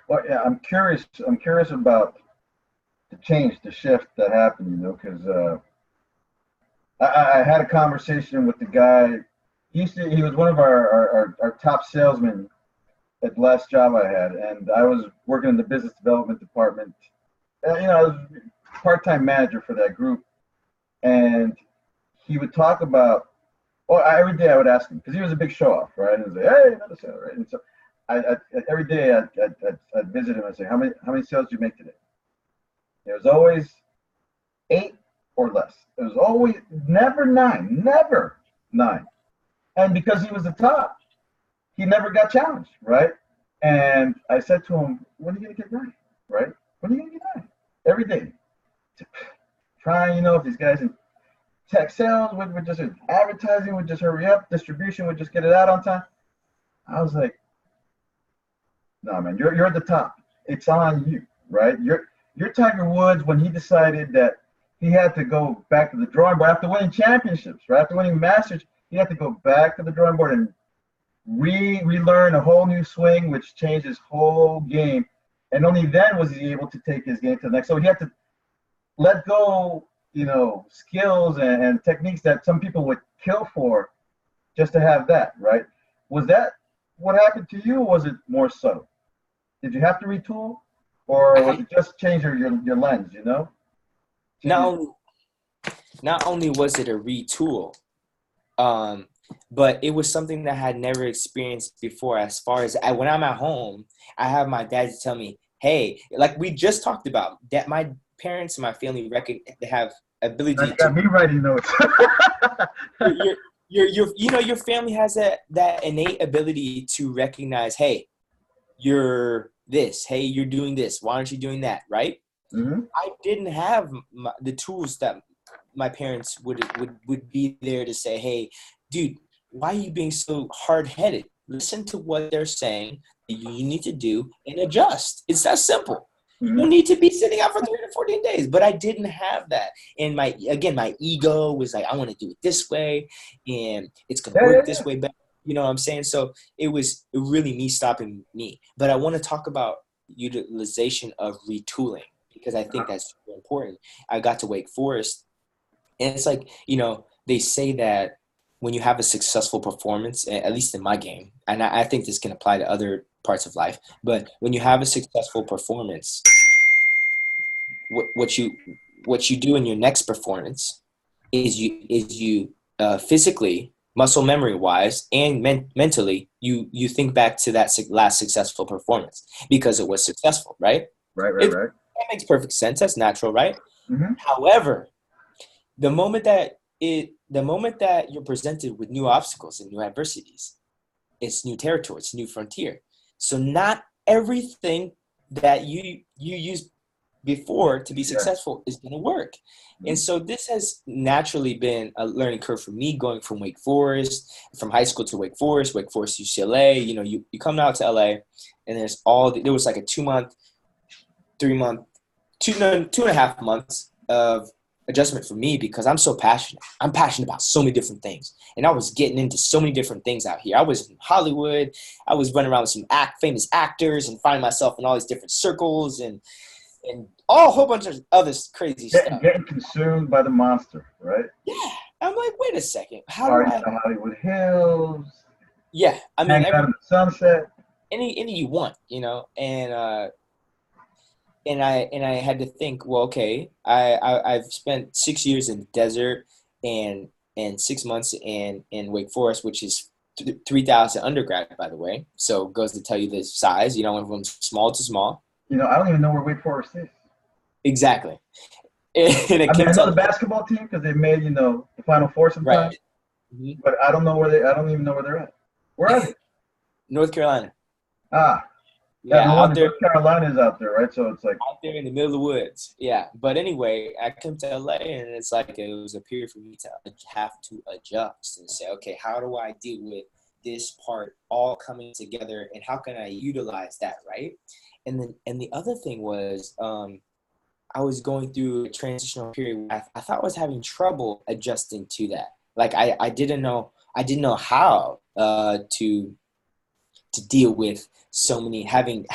Well, yeah, I'm curious. I'm curious about the change, the shift that happened. Because I had a conversation with the guy. He was one of our top salesmen at the last job I had, and I was working in the business development department. I was part-time manager for that group, and he would talk about. Well, every day I would ask him because he was a big show-off, right? And he'd say, "Hey, another sale," right? And so every day I'd visit him and say, "How many sales did you make today?" It was always 8 or less. It was always never 9, never 9. And because he was the top, he never got challenged, right? And I said to him, "When are you gonna get 9, right? When are you gonna get 9?" Every day, trying, if these guys in tech sales would just advertising would just hurry up, distribution would just get it out on time. I was like, "No, man, you're at the top. It's on you, right? You're Tiger Woods when he decided that he had to go back to the drawing board after winning championships, right? After winning Masters, he had to go back to the drawing board and relearn a whole new swing, which changed his whole game. And only then was he able to take his game to the next. So he had to let go, skills and techniques that some people would kill for just to have that, right? Was that what happened to you, or was it more subtle? Did you have to retool, or was it just change your lens, Not only was it a retool, but it was something that I had never experienced before. As far as when I'm at home, I have my dad to tell me, "Hey," like we just talked about, that my parents and my family they have ability you got me writing notes. your family has that innate ability to recognize, hey, you're this, hey, you're doing this, why aren't you doing that, right? Mm-hmm. I didn't have the tools that my parents would be there to say, hey, dude, why are you being so hard-headed? Listen to what they're saying that you need to do and adjust. It's that simple. You don't need to be sitting out for 3 to 14 days. But I didn't have that. And my ego was like, I want to do it this way, and it's going to work this way better. You know what I'm saying? So it was really me stopping me. But I want to talk about utilization of retooling, because I think that's super important. I got to Wake Forest, and it's like, they say that when you have a successful performance, at least in my game, and I think this can apply to other parts of life, but when you have a successful performance, what you do in your next performance is you physically, muscle memory wise, and mentally, you think back to that last successful performance because it was successful, right? Right. That makes perfect sense. That's natural, right? Mm-hmm. However, the moment that you're presented with new obstacles and new adversities, it's new territory, it's new frontier. So not everything that you used before to be successful is going to work. Mm-hmm. And so this has naturally been a learning curve for me, going from Wake Forest, from high school to Wake Forest, UCLA. You come out to LA, and there was like a 2-month, 3-month, 2.5 months of adjustment for me, because I'm so passionate. I'm passionate about so many different things. And I was getting into so many different things out here. I was in Hollywood. I was running around with some famous actors and finding myself in all these different circles and a whole bunch of other crazy stuff. Getting consumed by the monster, right? Yeah. I'm like, wait a second. How do I... Hollywood Hills. Yeah. I mean, out of the sunset. Any you want, and I had to think, well, okay, I've spent 6 years in the desert and 6 months in Wake Forest, which is 3,000 undergrad, by the way. So it goes to tell you the size, went from small to small. I don't even know where Wake Forest is. Exactly. And I know the basketball team because they made, the Final Four sometimes. Right. Mm-hmm. But I don't even know where they're at. Where are they? North Carolina. Yeah, out there. North Carolina is out there, right? So it's like out there in the middle of the woods. Yeah. But anyway, I came to LA, and it's like it was a period for me to have to adjust and say, okay, how do I deal with this part all coming together, and how can I utilize that, right? And the other thing was, I was going through a transitional period where I thought I was having trouble adjusting to that. Like I didn't know how to deal with so many having